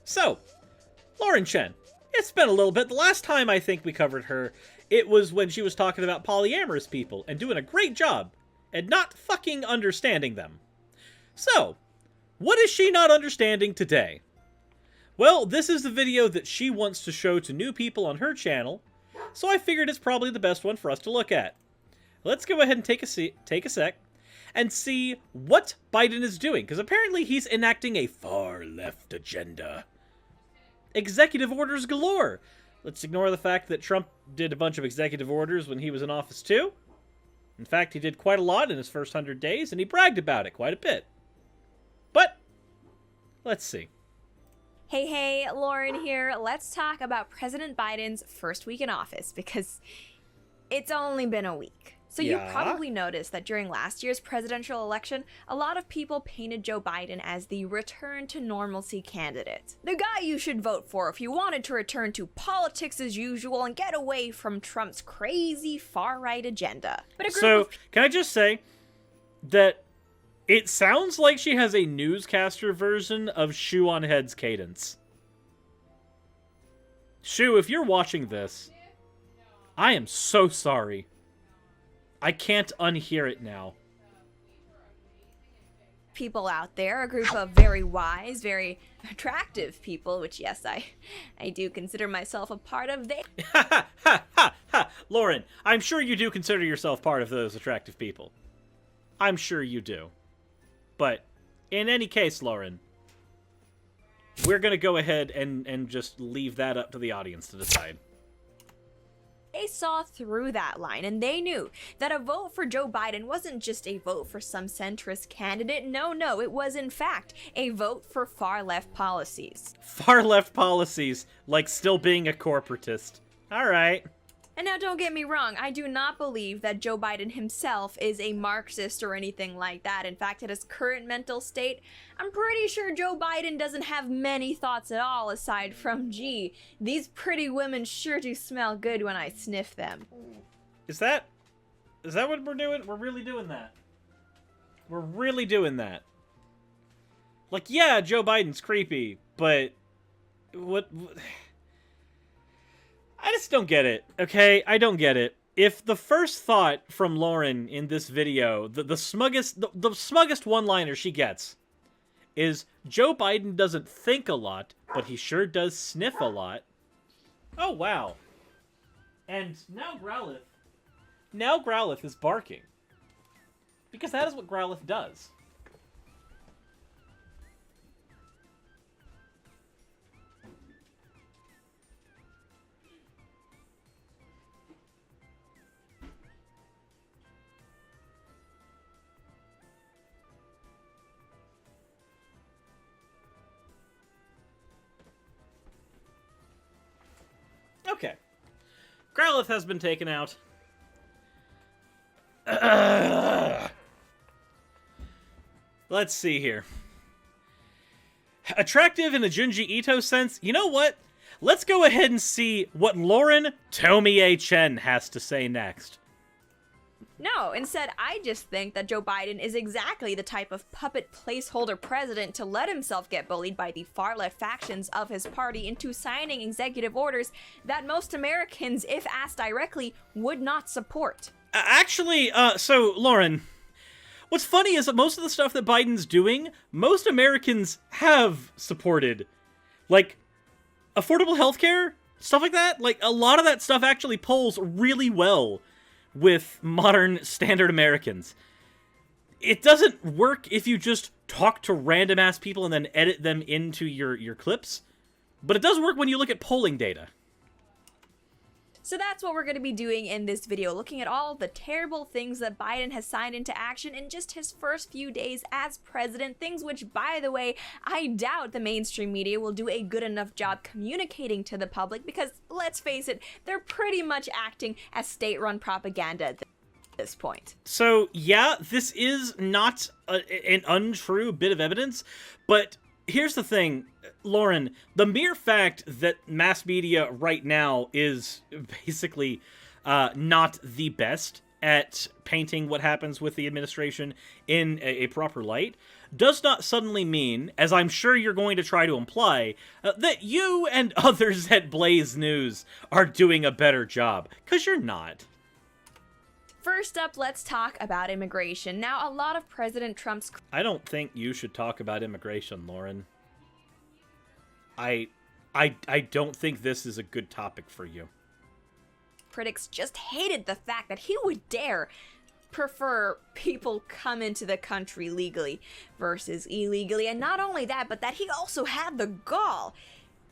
So, Lauren Chen. It's been a little bit. The last time I think we covered her, it was when she was talking about polyamorous people and doing a great job and not fucking understanding them. So, what is she not understanding today? Well, this is the video that she wants to show to new people on her channel, so I figured it's probably the best one for us to look at. Let's go ahead and take a sec and see what Biden is doing, because apparently he's enacting a far-left agenda. Executive orders galore. Let's ignore the fact that Trump did a bunch of executive orders when he was in office too. In fact, he did quite a lot in his first 100 days, and he bragged about it quite a bit. But, let's see. Hey, Lauren here. Let's talk about President Biden's first week in office, because it's only been a week. So you probably noticed that during last year's presidential election, a lot of people painted Joe Biden as the return to normalcy candidate. The guy you should vote for if you wanted to return to politics as usual and get away from Trump's crazy far-right agenda. But can I just say that it sounds like she has a newscaster version of Shoe on Head's cadence. Shoe, if you're watching this, I am so sorry. I can't unhear it now. People out there, a group of very wise, very attractive people, which yes, I do consider myself a part of. Lauren, I'm sure you do consider yourself part of those attractive people. I'm sure you do. But in any case, Lauren, we're going to go ahead and just leave that up to the audience to decide. They saw through that line, and they knew that a vote for Joe Biden wasn't just a vote for some centrist candidate. No, it was in fact a vote for far-left policies. Far-left policies, like still being a corporatist. All right. And now don't get me wrong, I do not believe that Joe Biden himself is a Marxist or anything like that. In fact, at his current mental state, I'm pretty sure Joe Biden doesn't have many thoughts at all aside from, gee, these pretty women sure do smell good when I sniff them. Is that what we're doing? We're really doing that. We're really doing that. Like, yeah, Joe Biden's creepy, but what I just don't get it, okay? I don't get it. If the first thought from Lauren in this video, the smuggest one-liner she gets is Joe Biden doesn't think a lot, but he sure does sniff a lot. Oh, wow. And now Growlithe is barking. Because that is what Growlithe does. Okay. Growlithe has been taken out. Let's see here. Attractive in a Junji Ito sense? You know what? Let's go ahead and see what Lauren Tomie Chen has to say next. No, instead, I just think that Joe Biden is exactly the type of puppet placeholder president to let himself get bullied by the far-left factions of his party into signing executive orders that most Americans, if asked directly, would not support. Actually, so, Lauren, what's funny is that most of the stuff that Biden's doing, most Americans have supported. Like, affordable healthcare, stuff like that. Like, a lot of that stuff actually polls really well with modern standard Americans. It doesn't work if you just talk to random ass people and then edit them into your clips, but it does work when you look at polling data. So that's what we're going to be doing in this video, looking at all the terrible things that Biden has signed into action in just his first few days as president, things which, by the way, I doubt the mainstream media will do a good enough job communicating to the public because, let's face it, they're pretty much acting as state-run propaganda at this point. So, yeah, this is not an untrue bit of evidence, but here's the thing, Lauren, the mere fact that mass media right now is basically not the best at painting what happens with the administration in a proper light does not suddenly mean, as I'm sure you're going to try to imply, that you and others at Blaze News are doing a better job, because you're not. First up, let's talk about immigration. Now, a lot of President Trump's... I don't think you should talk about immigration, Lauren. I don't think this is a good topic for you. Critics just hated the fact that he would dare prefer people come into the country legally versus illegally. And not only that, but that he also had the gall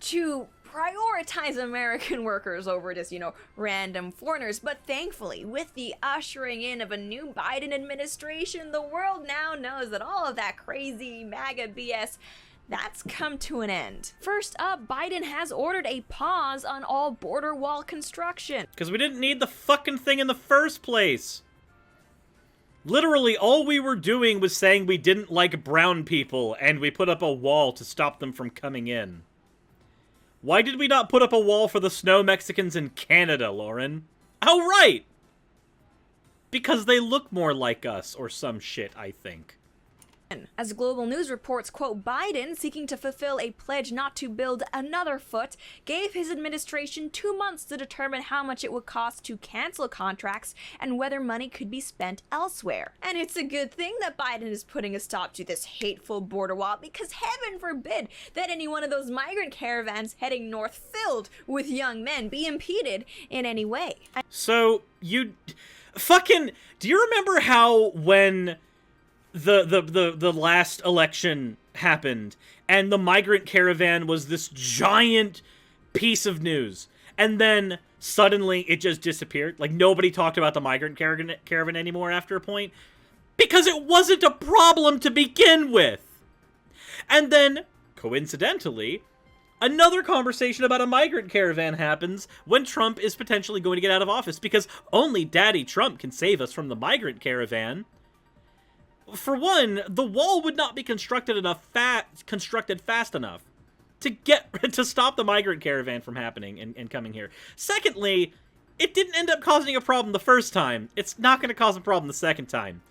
to prioritize American workers over just, random foreigners. But thankfully, with the ushering in of a new Biden administration, the world now knows that all of that crazy MAGA BS, that's come to an end. First up, Biden has ordered a pause on all border wall construction. Because we didn't need the fucking thing in the first place. Literally, all we were doing was saying we didn't like brown people, and we put up a wall to stop them from coming in. Why did we not put up a wall for the snow Mexicans in Canada, Lauren? Oh, right! Because they look more like us, or some shit, I think. As Global News reports, quote, Biden, seeking to fulfill a pledge not to build another foot, gave his administration 2 months to determine how much it would cost to cancel contracts and whether money could be spent elsewhere. And it's a good thing that Biden is putting a stop to this hateful border wall, because heaven forbid that any one of those migrant caravans heading north filled with young men be impeded in any way. So, you... Fucking... Do you remember how when... the last election happened, and the migrant caravan was this giant piece of news, and then suddenly it just disappeared? Like, nobody talked about the migrant caravan anymore after a point, because it wasn't a problem to begin with. And then, coincidentally, another conversation about a migrant caravan happens when Trump is potentially going to get out of office, because only Daddy Trump can save us from the migrant caravan. For one, the wall would not be constructed fast enough to stop the migrant caravan from happening and coming here. Secondly, it didn't end up causing a problem the first time. It's not going to cause a problem the second time.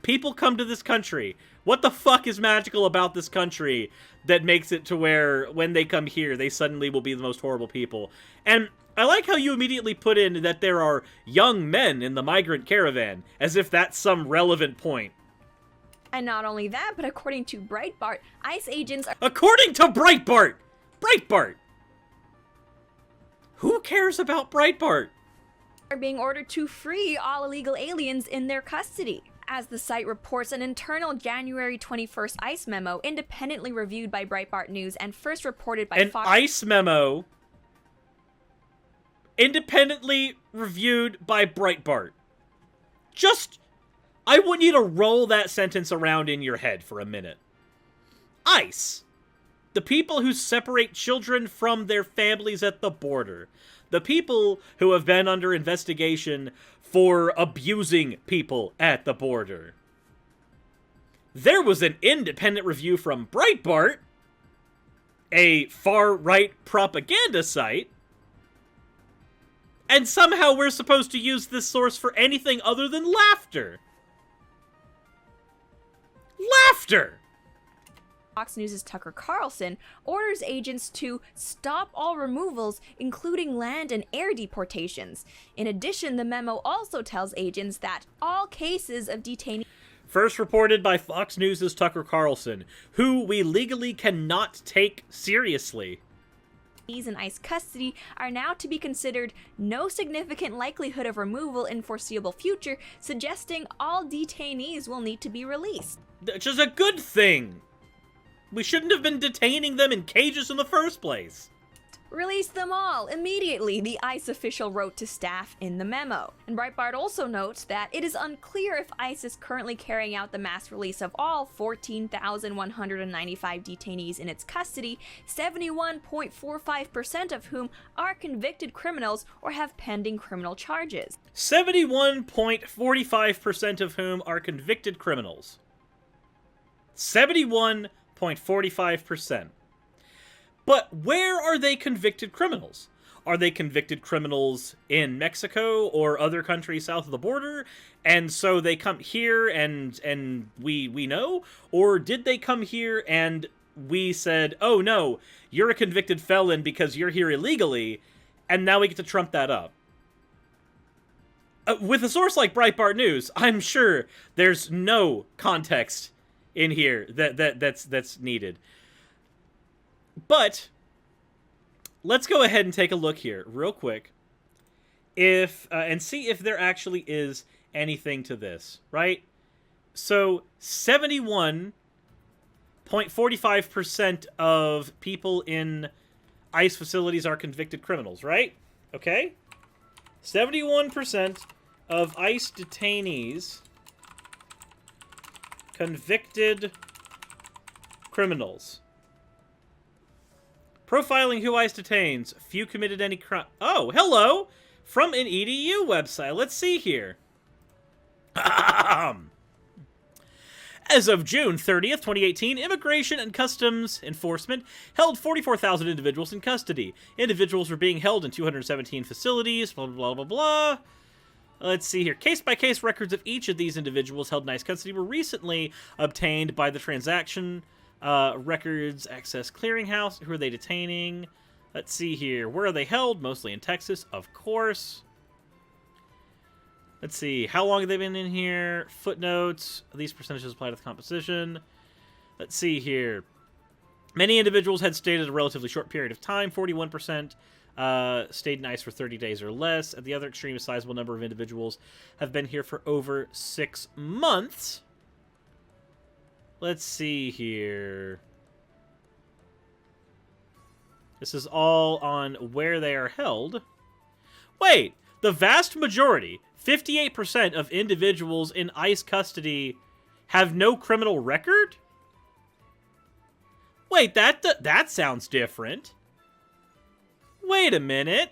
People come to this country. What the fuck is magical about this country that makes it to where when they come here, they suddenly will be the most horrible people? And I like how you immediately put in that there are young men in the migrant caravan, as if that's some relevant point. And not only that, but according to Breitbart, ICE agents are... According to Breitbart! Breitbart! Who cares about Breitbart? ...are being ordered to free all illegal aliens in their custody. As the site reports, an internal January 21st ICE memo, independently reviewed by Breitbart News and first reported by Fox... An ICE memo, independently reviewed by Breitbart. I want you to roll that sentence around in your head for a minute. ICE. The people who separate children from their families at the border. The people who have been under investigation for abusing people at the border. There was an independent review from Breitbart, a far-right propaganda site, and somehow we're supposed to use this source for anything other than laughter. Laughter! Fox News' Tucker Carlson orders agents to stop all removals, including land and air deportations. In addition, the memo also tells agents that all cases of detainees... First reported by Fox News' Tucker Carlson, who we legally cannot take seriously. ...in ICE custody are now to be considered no significant likelihood of removal in foreseeable future, suggesting all detainees will need to be released. Which is a good thing. We shouldn't have been detaining them in cages in the first place. Release them all immediately, the ICE official wrote to staff in the memo. And Breitbart also notes that it is unclear if ICE is currently carrying out the mass release of all 14,195 detainees in its custody, 71.45% of whom are convicted criminals or have pending criminal charges. 71.45% of whom are convicted criminals. 71.45%. But where are they convicted criminals? Are they convicted criminals in Mexico or other countries south of the border? And so they come here and we know? Or did they come here and we said, oh no, you're a convicted felon because you're here illegally, and now we get to trump that up? With a source like Breitbart News, I'm sure there's no context in here that's needed. But let's go ahead and take a look here real quick, and see if there actually is anything to this, right? So 71.45% of people in ICE facilities are convicted criminals, right? Okay? 71% of ICE detainees convicted criminals. Profiling who ICE detains. Few committed any crime. Oh, hello! From an EDU website. Let's see here. As of June 30th, 2018, Immigration and Customs Enforcement held 44,000 individuals in custody. Individuals were being held in 217 facilities, blah, blah, blah, blah. Let's see here. Case-by-case records of each of these individuals held in ICE custody were recently obtained by the Transaction Records Access Clearinghouse. Who are they detaining? Let's see here. Where are they held? Mostly in Texas, of course. Let's see. How long have they been in here? Footnotes. These percentages apply to the composition. Let's see here. Many individuals had stayed at a relatively short period of time. 41% stayed in ICE for 30 days or less. At the other extreme, a sizable number of individuals have been here for over 6 months. Let's see here. This is all on where they are held. Wait, the vast majority, 58% of individuals in ICE custody have no criminal record? Wait, that sounds different. Wait a minute.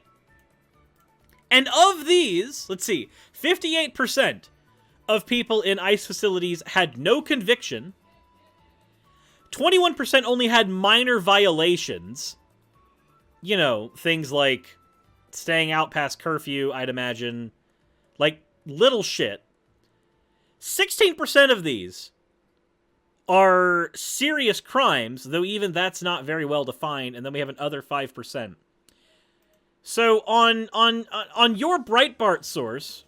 And of these, let's see, 58% of people in ICE facilities had no conviction. 21% only had minor violations. You know, things like staying out past curfew, I'd imagine. Like, little shit. 16% of these are serious crimes, though even that's not very well defined, and then we have another 5%. So, on your Breitbart source,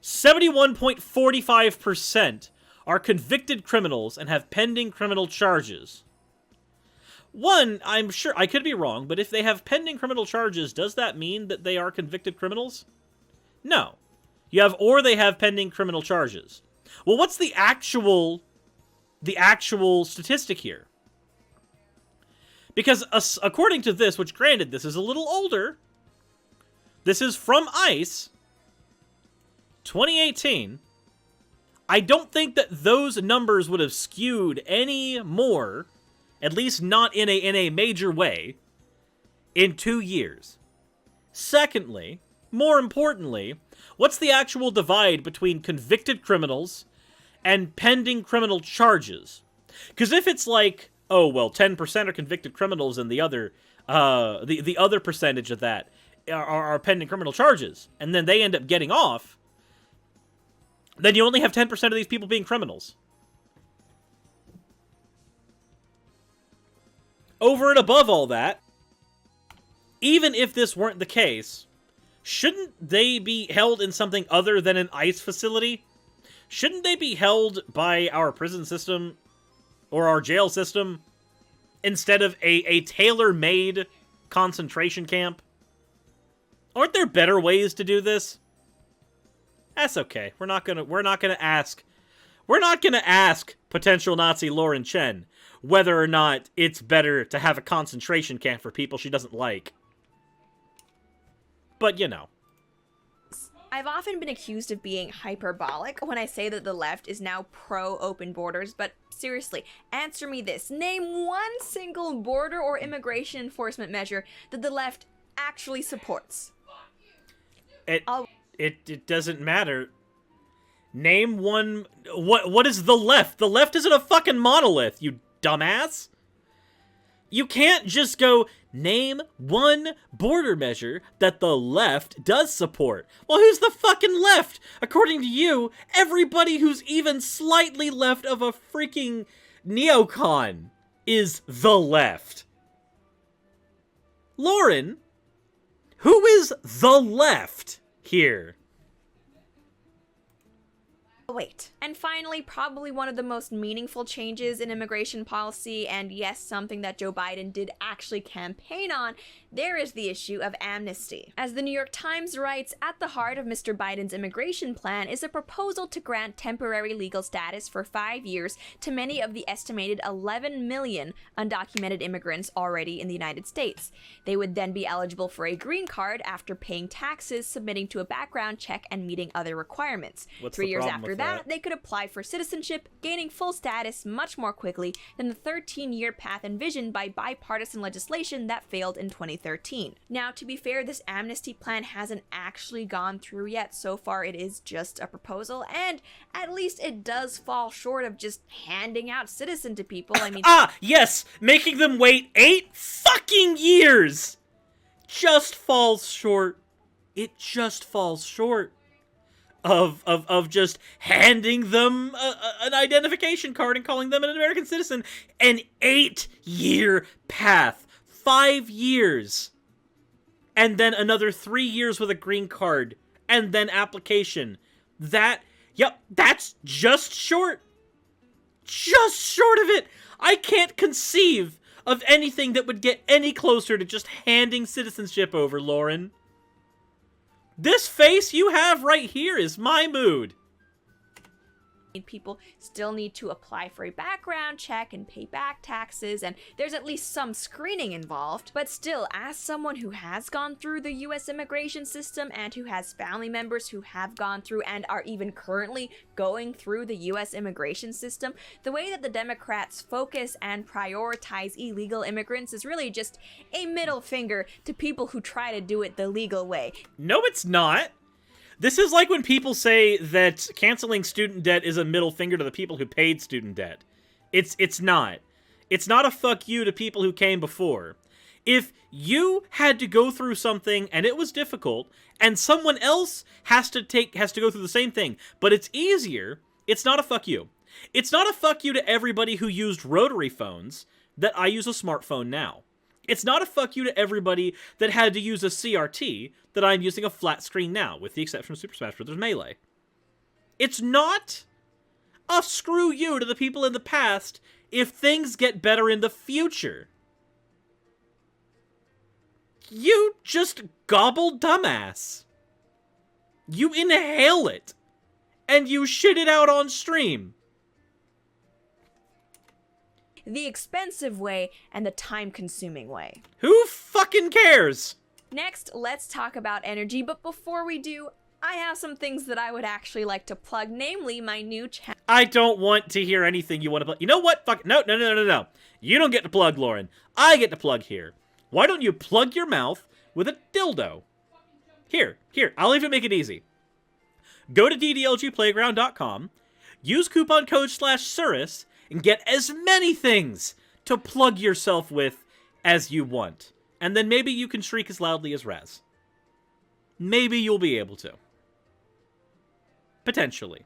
71.45% are convicted criminals and have pending criminal charges. One, I'm sure, I could be wrong, but if they have pending criminal charges, does that mean that they are convicted criminals? No. You have, or they have pending criminal charges. Well, what's the actual statistic here? Because according to this, which granted, this is a little older, this is from ICE, 2018, I don't think that those numbers would have skewed any more, at least not in a major way, in 2 years. Secondly, more importantly, what's the actual divide between convicted criminals and pending criminal charges? Because if it's like, oh, well, 10% are convicted criminals and the other percentage of that are pending criminal charges, and then they end up getting off, then you only have 10% of these people being criminals. Over and above all that, even if this weren't the case, shouldn't they be held in something other than an ICE facility? Shouldn't they be held by our prison system or our jail system instead of a tailor-made concentration camp? Aren't there better ways to do this? That's okay. We're not gonna ask potential Nazi Lauren Chen whether or not it's better to have a concentration camp for people she doesn't like. But, you know. I've often been accused of being hyperbolic when I say that the left is now pro-open borders, but seriously, answer me this. Name one single border or immigration enforcement measure that the left actually supports. It doesn't matter. Name one... What is the left? The left isn't a fucking monolith, you dumbass. You can't just go, Name one border measure that the left does support. Well, who's the fucking left? According to you, everybody who's even slightly left of a freaking neocon is the left. Lauren, who is the left here? Wait. And finally, probably one of the most meaningful changes in immigration policy, and yes, something that Joe Biden did actually campaign on, there is the issue of amnesty. As the New York Times writes, at the heart of Mr. Biden's immigration plan is a proposal to grant temporary legal status for 5 years to many of the estimated 11 million undocumented immigrants already in the United States. They would then be eligible for a green card after paying taxes, submitting to a background check, and meeting other requirements. What's 3 the years problem after with that, they could apply for citizenship, gaining full status much more quickly than the 13-year path envisioned by bipartisan legislation that failed in 2013. Now, to be fair, this amnesty plan hasn't actually gone through yet. So far, it is just a proposal, and at least it does fall short of just handing out citizen to people. I mean, yes, making them wait 8 fucking years just falls short. It just falls short of just handing them an identification card and calling them an American citizen. An 8-year path. 5 years. And then another 3 years with a green card. And then application. That's just short. Just short of it. I can't conceive of anything that would get any closer to just handing citizenship over, Lauren. This face you have right here is my mood. people still need to apply for a background check and pay back taxes, and there's at least some screening involved. But still, as someone who has gone through the US immigration system and who has family members who have gone through and are even currently going through the US immigration system, the way that the Democrats focus and prioritize illegal immigrants is really just a middle finger to people who try to do it the legal way. No, it's not. This is like when people say that canceling student debt is a middle finger to the people who paid student debt. It's not. It's not a fuck you to people who came before. If you had to go through something and it was difficult, and someone else has to go through the same thing, but it's easier, it's not a fuck you. It's not a fuck you to everybody who used rotary phones that I use a smartphone now. It's not a fuck you to everybody that had to use a CRT that I'm using a flat screen now, with the exception of Super Smash Bros. Melee. It's not a screw you to the people in the past if things get better in the future. You just gobble dumbass. You inhale it, and you shit it out on stream. The expensive way and the time-consuming way. Who fucking cares? Next, let's talk about energy, but before we do, I have some things that I would actually like to plug, namely my new channel. I don't want to hear anything you want to plug. You know what? Fuck. No. You don't get to plug, Lauren. I get to plug here. Why don't you plug your mouth with a dildo? Here. I'll even make it easy. Go to ddlgplayground.com, use coupon code /Suris, and get as many things to plug yourself with as you want. And then maybe you can shriek as loudly as Raz. Maybe you'll be able to. Potentially.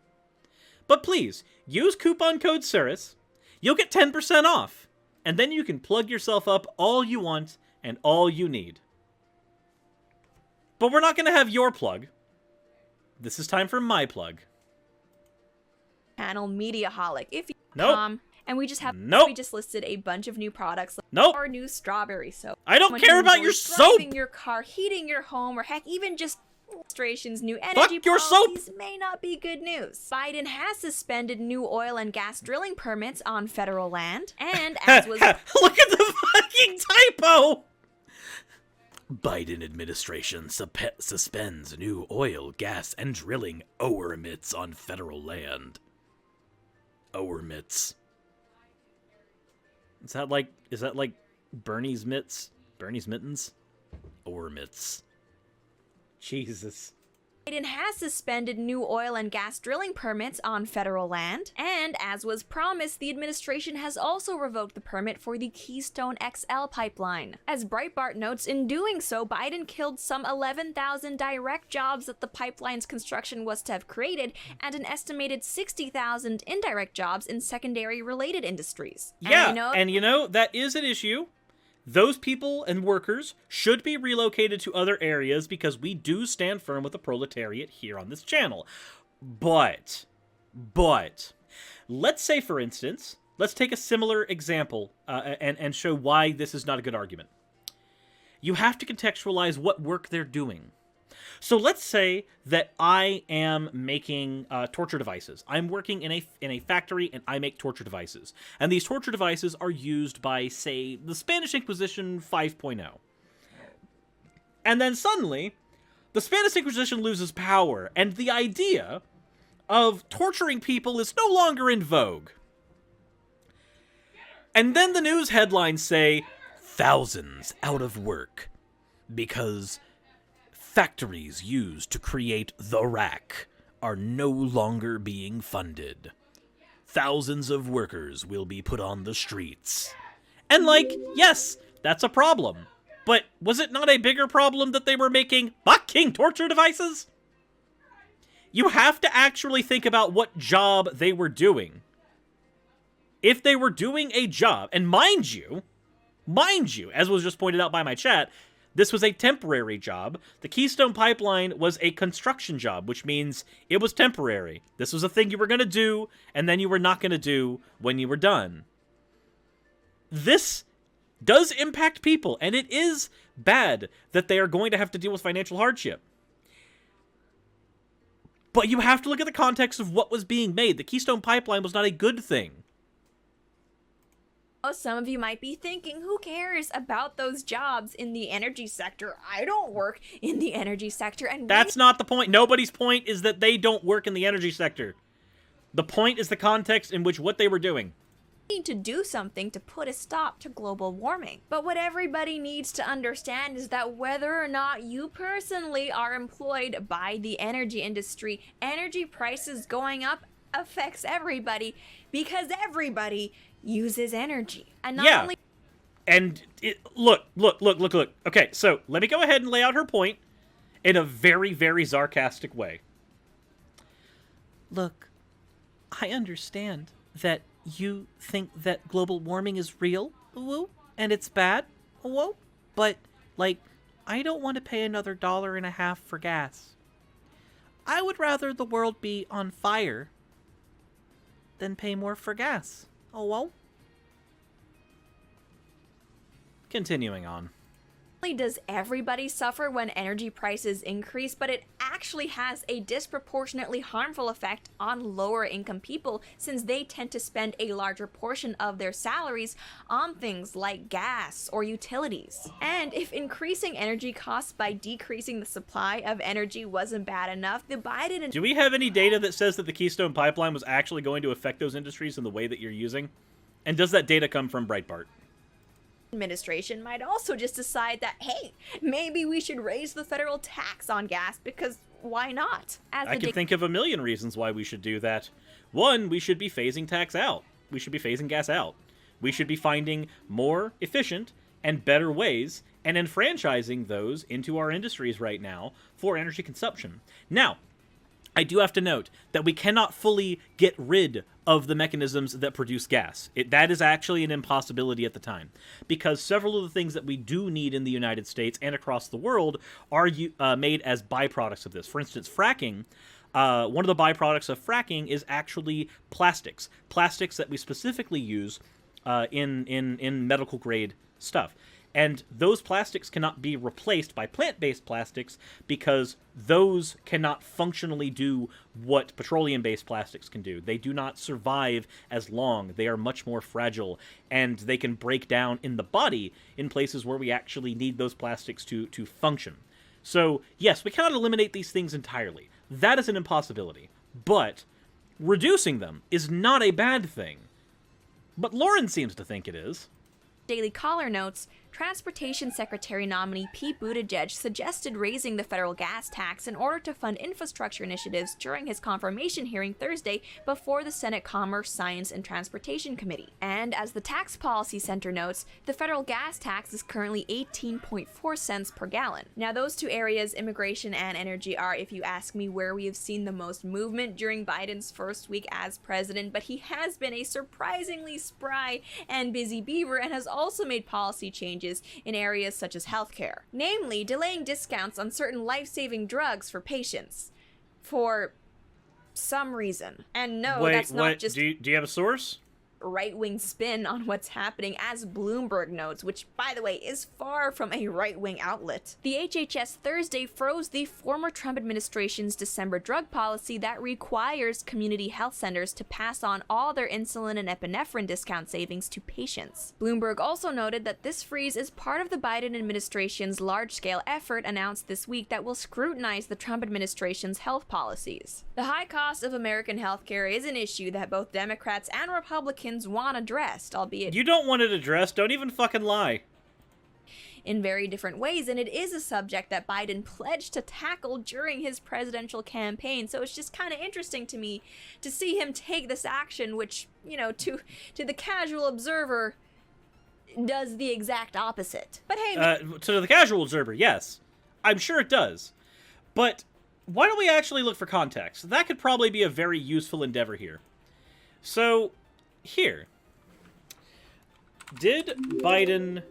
But please, use coupon code Suris. You'll get 10% off. And then you can plug yourself up all you want and all you need. But we're not going to have your plug. This is time for my plug. Channel Mediaholic. If you Nope. And we just listed a bunch of new products. Like Nope. our new strawberry soap. I don't care about your soap. Driving your car, heating your home, or heck, even just administration's new energy Fuck your policies soap. may not be good news. Biden has suspended new oil and gas drilling permits on federal land, and as was look at the fucking typo. Biden administration suspends new oil, gas, and drilling permits on federal land. Permits. Is that like Bernie's mitts? Bernie's mittens? Permits. Jesus. Biden has suspended new oil and gas drilling permits on federal land, and as was promised, the administration has also revoked the permit for the Keystone XL pipeline. As Breitbart notes, in doing so, Biden killed some 11,000 direct jobs that the pipeline's construction was to have created, and an estimated 60,000 indirect jobs in secondary related industries. Yeah, and that is an issue. Those people and workers should be relocated to other areas because we do stand firm with the proletariat here on this channel. But, let's say, for instance, let's take a similar example and show why this is not a good argument. You have to contextualize what work they're doing. So let's say that I am making torture devices. I'm working in a factory and I make torture devices. And these torture devices are used by, say, the Spanish Inquisition 5.0. And then suddenly, the Spanish Inquisition loses power, and the idea of torturing people is no longer in vogue. And then the news headlines say, thousands out of work because factories used to create the rack are no longer being funded. Thousands of workers will be put on the streets. And yes, that's a problem. But was it not a bigger problem that they were making fucking torture devices? You have to actually think about what job they were doing. If they were doing a job, and mind you, as was just pointed out by my chat, this was a temporary job. The Keystone Pipeline was a construction job, which means it was temporary. This was a thing you were going to do, and then you were not going to do when you were done. This does impact people, and it is bad that they are going to have to deal with financial hardship. But you have to look at the context of what was being made. The Keystone Pipeline was not a good thing. Some of you might be thinking, who cares about those jobs in the energy sector? I don't work in the energy sector. And that's not the point. Nobody's point is that they don't work in the energy sector. The point is the context in which what they were doing. We need to do something to put a stop to global warming. But what everybody needs to understand is that whether or not you personally are employed by the energy industry, energy prices going up affects everybody because everybody uses energy. And not only... And look. Okay, so let me go ahead and lay out her point in a very, very sarcastic way. Look, I understand that you think that global warming is real, and it's bad, but, I don't want to pay another $1.50 for gas. I would rather the world be on fire than pay more for gas. Continuing on. Not only does everybody suffer when energy prices increase, but it actually has a disproportionately harmful effect on lower income people since they tend to spend a larger portion of their salaries on things like gas or utilities. And if increasing energy costs by decreasing the supply of energy wasn't bad enough, the Biden... Do we have any data that says that the Keystone Pipeline was actually going to affect those industries in the way that you're using? And does that data come from Breitbart? Administration might also just decide that, hey, maybe we should raise the federal tax on gas because why not? I can think of a million reasons why we should do that. One, we should be phasing tax out. We should be phasing gas out. We should be finding more efficient and better ways and enfranchising those into our industries right now for energy consumption. Now, I do have to note that we cannot fully get rid of the mechanisms that produce gas. That is actually an impossibility at the time, because several of the things that we do need in the United States and across the world are made as byproducts of this. For instance, fracking, one of the byproducts of fracking is actually plastics that we specifically use in medical grade stuff. And those plastics cannot be replaced by plant-based plastics because those cannot functionally do what petroleum-based plastics can do. They do not survive as long. They are much more fragile, and they can break down in the body in places where we actually need those plastics to function. So, yes, we cannot eliminate these things entirely. That is an impossibility. But reducing them is not a bad thing. But Lauren seems to think it is. Daily Caller notes, Transportation Secretary nominee Pete Buttigieg suggested raising the federal gas tax in order to fund infrastructure initiatives during his confirmation hearing Thursday before the Senate Commerce, Science, and Transportation Committee. And as the Tax Policy Center notes, the federal gas tax is currently 18.4 cents per gallon. Now, those two areas, immigration and energy, are, if you ask me, where we have seen the most movement during Biden's first week as president, but he has been a surprisingly spry and busy beaver and has also made policy changes in areas such as healthcare, namely delaying discounts on certain life-saving drugs for patients for some reason. And no, that's not just... Do you have a source? Right-wing spin on what's happening, as Bloomberg notes, which, by the way, is far from a right-wing outlet. The HHS Thursday froze the former Trump administration's December drug policy that requires community health centers to pass on all their insulin and epinephrine discount savings to patients. Bloomberg also noted that this freeze is part of the Biden administration's large-scale effort announced this week that will scrutinize the Trump administration's health policies. The high cost of American healthcare is an issue that both Democrats and Republicans want addressed, albeit... You don't want it addressed, don't even fucking lie. In very different ways, and it is a subject that Biden pledged to tackle during his presidential campaign, so it's just kind of interesting to me to see him take this action, which, you know, to the casual observer, does the exact opposite. But hey... to the casual observer, yes. I'm sure it does. But why don't we actually look for context? That could probably be a very useful endeavor here. So... Here. Did Biden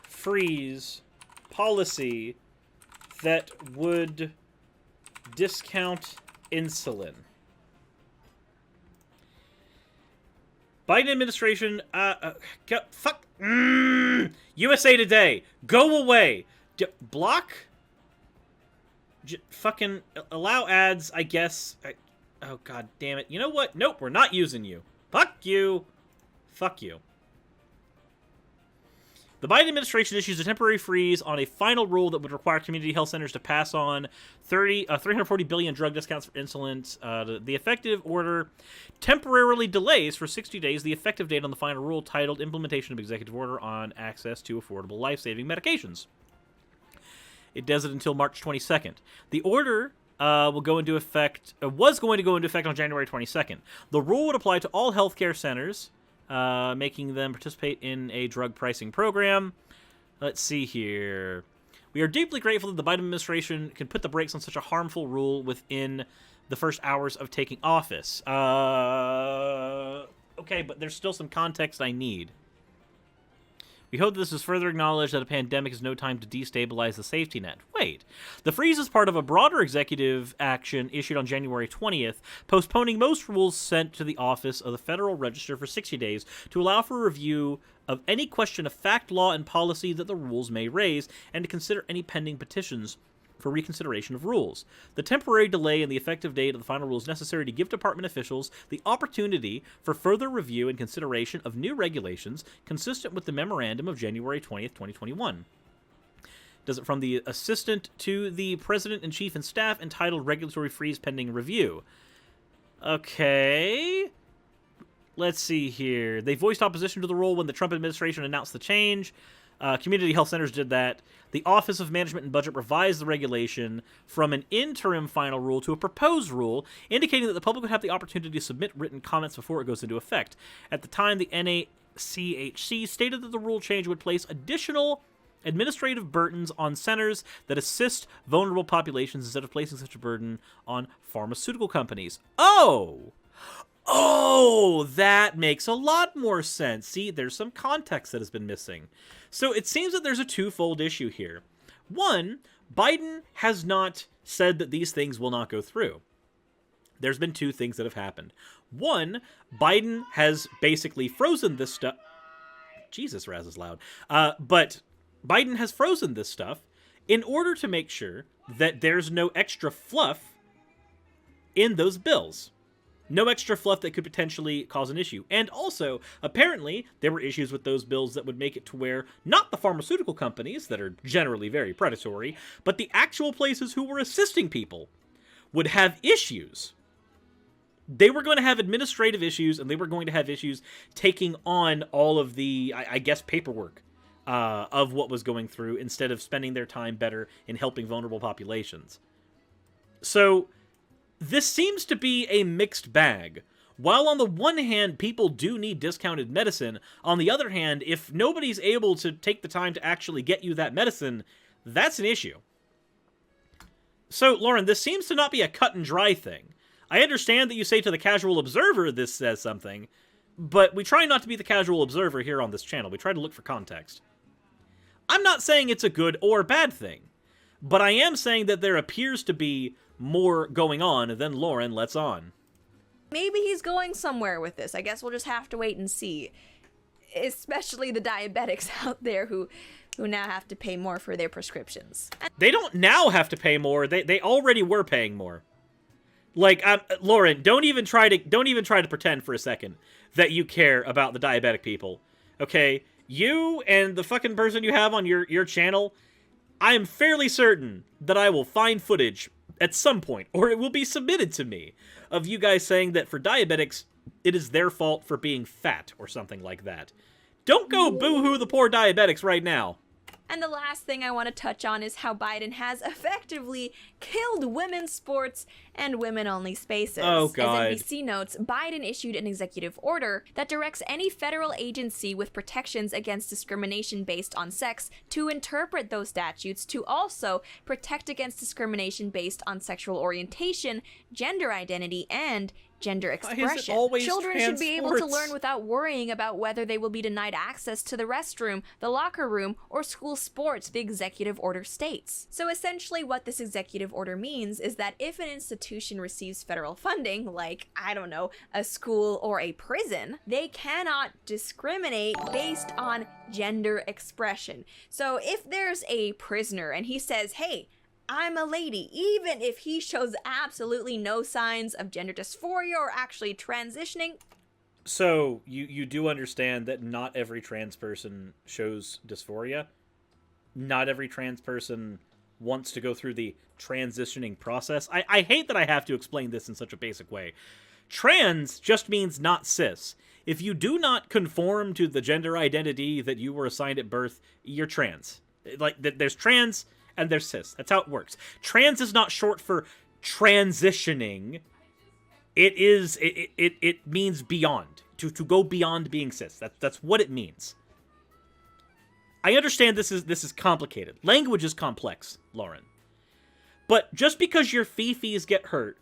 freeze policy that would discount insulin? Biden administration, USA Today, go away. Block? Fucking allow ads, I guess. Oh, god damn it. You know what? Nope, we're not using you. Fuck you. Fuck you. The Biden administration issues a temporary freeze on a final rule that would require community health centers to pass on 340 billion drug discounts for insulin. The effective order temporarily delays for 60 days the effective date on the final rule titled Implementation of Executive Order on Access to Affordable Life-Saving Medications. It does it until March 22nd. The order... was going to go into effect on January 22nd. The rule would apply to all healthcare centers, making them participate in a drug pricing program. Let's see here. We are deeply grateful that the Biden administration can put the brakes on such a harmful rule within the first hours of taking office. Okay, but there's still some context I need. We hope this is further acknowledged that a pandemic is no time to destabilize the safety net. Wait. The freeze is part of a broader executive action issued on January 20th, postponing most rules sent to the Office of the Federal Register for 60 days to allow for review of any question of fact, law, and policy that the rules may raise, and to consider any pending petitions for reconsideration of rules. The temporary delay in the effective date of the final rule is necessary to give department officials the opportunity for further review and consideration of new regulations consistent with the memorandum of January 20th, 2021. Does it from the Assistant to the President-in-Chief and Staff entitled Regulatory Freeze Pending Review. Okay. Let's see here. They voiced opposition to the rule when the Trump administration announced the change. Community health centers did that. The Office of Management and Budget revised the regulation from an interim final rule to a proposed rule, indicating that the public would have the opportunity to submit written comments before it goes into effect. At the time, the NACHC stated that the rule change would place additional administrative burdens on centers that assist vulnerable populations instead of placing such a burden on pharmaceutical companies. Oh, that makes a lot more sense. See, there's some context that has been missing. So it seems that there's a twofold issue here. One, Biden has not said that these things will not go through. There's been two things that have happened. One, Biden has basically frozen this stuff. Jesus, Raz is loud. But Biden has frozen this stuff in order to make sure that there's no extra fluff in those bills. No extra fluff that could potentially cause an issue. And also, apparently, there were issues with those bills that would make it to where not the pharmaceutical companies, that are generally very predatory, but the actual places who were assisting people would have issues. They were going to have administrative issues, and they were going to have issues taking on all of the, I guess, paperwork of what was going through instead of spending their time better in helping vulnerable populations. So this seems to be a mixed bag. While on the one hand, people do need discounted medicine, on the other hand, if nobody's able to take the time to actually get you that medicine, that's an issue. So, Lauren, this seems to not be a cut and dry thing. I understand that you say to the casual observer this says something, but we try not to be the casual observer here on this channel. We try to look for context. I'm not saying it's a good or bad thing, but I am saying that there appears to be more going on than Lauren lets on. Maybe he's going somewhere with this. I guess we'll just have to wait and see. Especially the diabetics out there who now have to pay more for their prescriptions. They don't now have to pay more. They already were paying more. Like, Lauren, don't even try to pretend for a second that you care about the diabetic people. Okay? You and the fucking person you have on your channel, I am fairly certain that I will find footage at some point, or it will be submitted to me, of you guys saying that for diabetics, it is their fault for being fat, or something like that. Don't go boo-hoo the poor diabetics right now. And the last thing I want to touch on is how Biden has effectively killed women's sports and women-only spaces. Oh, God. As NBC notes, Biden issued an executive order that directs any federal agency with protections against discrimination based on sex to interpret those statutes to also protect against discrimination based on sexual orientation, gender identity, and gender expression. Children should be able to learn without worrying about whether they will be denied access to the restroom, the locker room, or school sports, the executive order states. So essentially what this executive order means is that if an institution receives federal funding, like, I don't know, a school or a prison, they cannot discriminate based on gender expression. So if there's a prisoner and he says, hey, I'm a lady, even if he shows absolutely no signs of gender dysphoria or actually transitioning. So, you do understand that not every trans person shows dysphoria? Not every trans person wants to go through the transitioning process? I hate that I have to explain this in such a basic way. Trans just means not cis. If you do not conform to the gender identity that you were assigned at birth, you're trans. Like, there's trans and there's cis. That's how it works. Trans is not short for transitioning. It means beyond. To go beyond being cis. That's what it means. I understand this is complicated. Language is complex, Lauren. But just because your fifis get hurt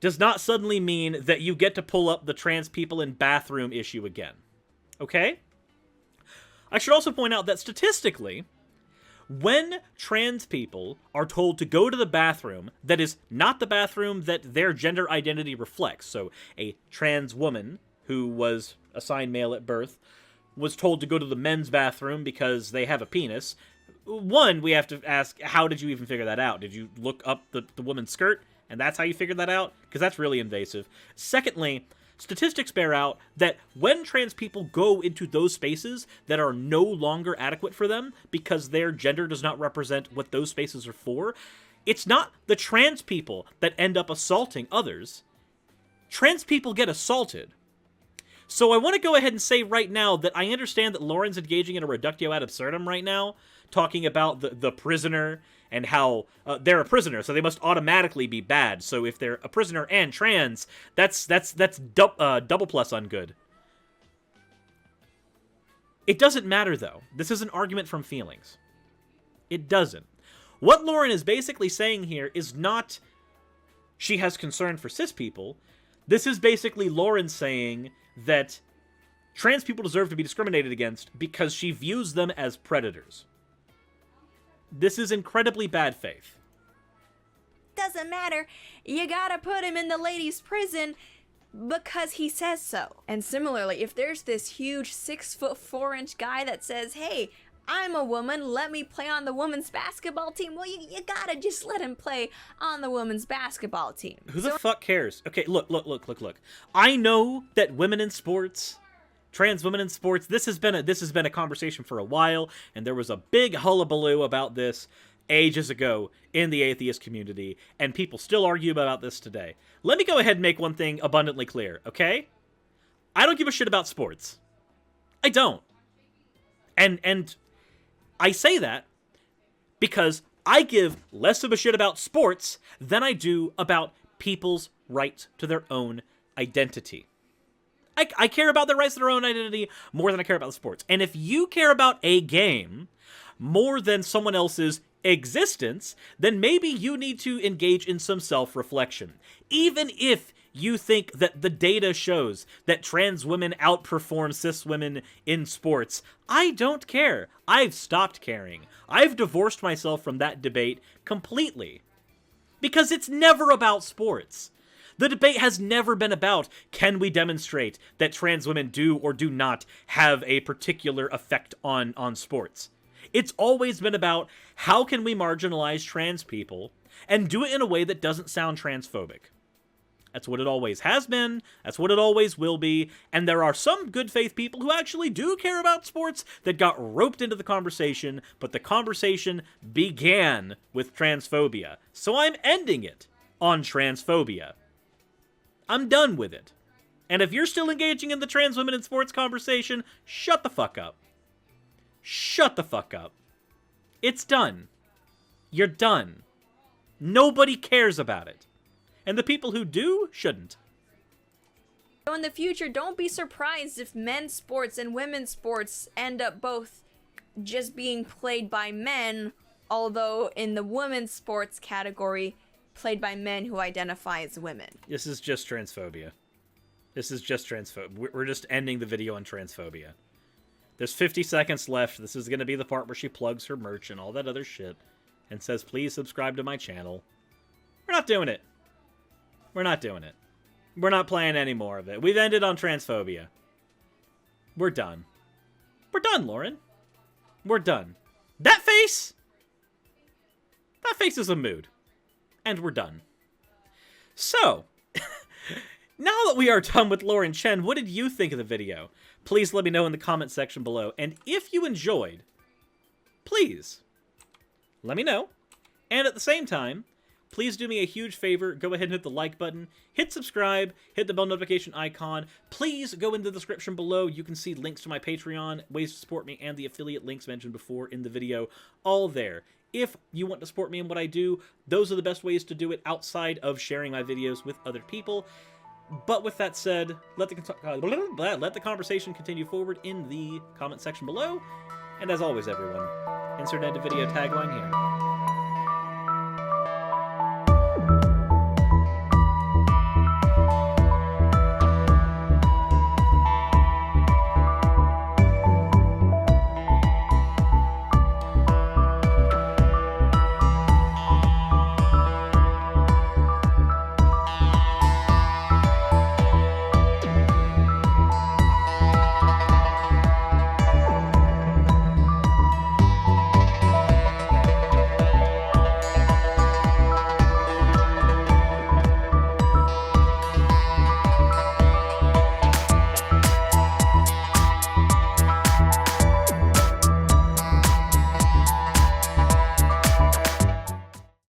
does not suddenly mean that you get to pull up the trans people in bathroom issue again. Okay? I should also point out that statistically, when trans people are told to go to the bathroom that is not the bathroom that their gender identity reflects, so a trans woman who was assigned male at birth was told to go to the men's bathroom because they have a penis, one, we have to ask, how did you even figure that out? Did you look up the woman's skirt, and that's how you figured that out? Because that's really invasive. Secondly, statistics bear out that when trans people go into those spaces that are no longer adequate for them because their gender does not represent what those spaces are for, it's not the trans people that end up assaulting others. Trans people get assaulted. So I want to go ahead and say right now that I understand that Lauren's engaging in a reductio ad absurdum right now, talking about the prisoner and how they're a prisoner, so they must automatically be bad. So if they're a prisoner and trans, that's double plus on good. It doesn't matter, though. This is an argument from feelings. It doesn't. What Lauren is basically saying here is not she has concern for cis people. This is basically Lauren saying that trans people deserve to be discriminated against because she views them as predators. This is incredibly bad faith. Doesn't matter. You gotta put him in the ladies' prison because he says so. And similarly, if there's this huge 6'4" guy that says, hey, I'm a woman, let me play on the women's basketball team, well, you gotta just let him play on the women's basketball team. Who the fuck cares? Okay, look. I know that women in sports, trans women in sports, this has been a conversation for a while, and there was a big hullabaloo about this ages ago in the atheist community, and people still argue about this today. Let me go ahead and make one thing abundantly clear, okay? I don't give a shit about sports. I don't. And I say that because I give less of a shit about sports than I do about people's rights to their own identity. I care about their rights to their own identity more than I care about the sports. And if you care about a game more than someone else's existence, then maybe you need to engage in some self-reflection. Even if you think that the data shows that trans women outperform cis women in sports, I don't care. I've stopped caring. I've divorced myself from that debate completely. Because it's never about sports. The debate has never been about, can we demonstrate that trans women do or do not have a particular effect on sports? It's always been about, how can we marginalize trans people and do it in a way that doesn't sound transphobic? That's what it always has been, that's what it always will be, and there are some good faith people who actually do care about sports that got roped into the conversation, but the conversation began with transphobia. So I'm ending it on transphobia. I'm done with it. And if you're still engaging in the trans women in sports conversation, shut the fuck up. Shut the fuck up. It's done. You're done. Nobody cares about it. And the people who do shouldn't. So in the future, don't be surprised if men's sports and women's sports end up both just being played by men, although in the women's sports category, played by men who identify as women. This is just transphobia. This is just transphobia. We're just ending the video on transphobia. There's 50 seconds left. This is going to be the part where she plugs her merch and all that other shit and says, please subscribe to my channel. We're not doing it. We're not doing it. We're not playing any more of it. We've ended on transphobia. We're done. We're done, Lauren. We're done. That face? That face is a mood. And we're done. So, now that we are done with Lauren Chen, what did you think of the video? Please let me know in the comment section below. And if you enjoyed, please let me know. And at the same time, please do me a huge favor. Go ahead and hit the like button, hit subscribe, hit the bell notification icon. Please go in the description below. You can see links to my Patreon, ways to support me, and the affiliate links mentioned before in the video. All there. If you want to support me in what I do, those are the best ways to do it outside of sharing my videos with other people. But with that said, let the conversation continue forward in the comment section below. And as always, everyone, insert end of video tagline here.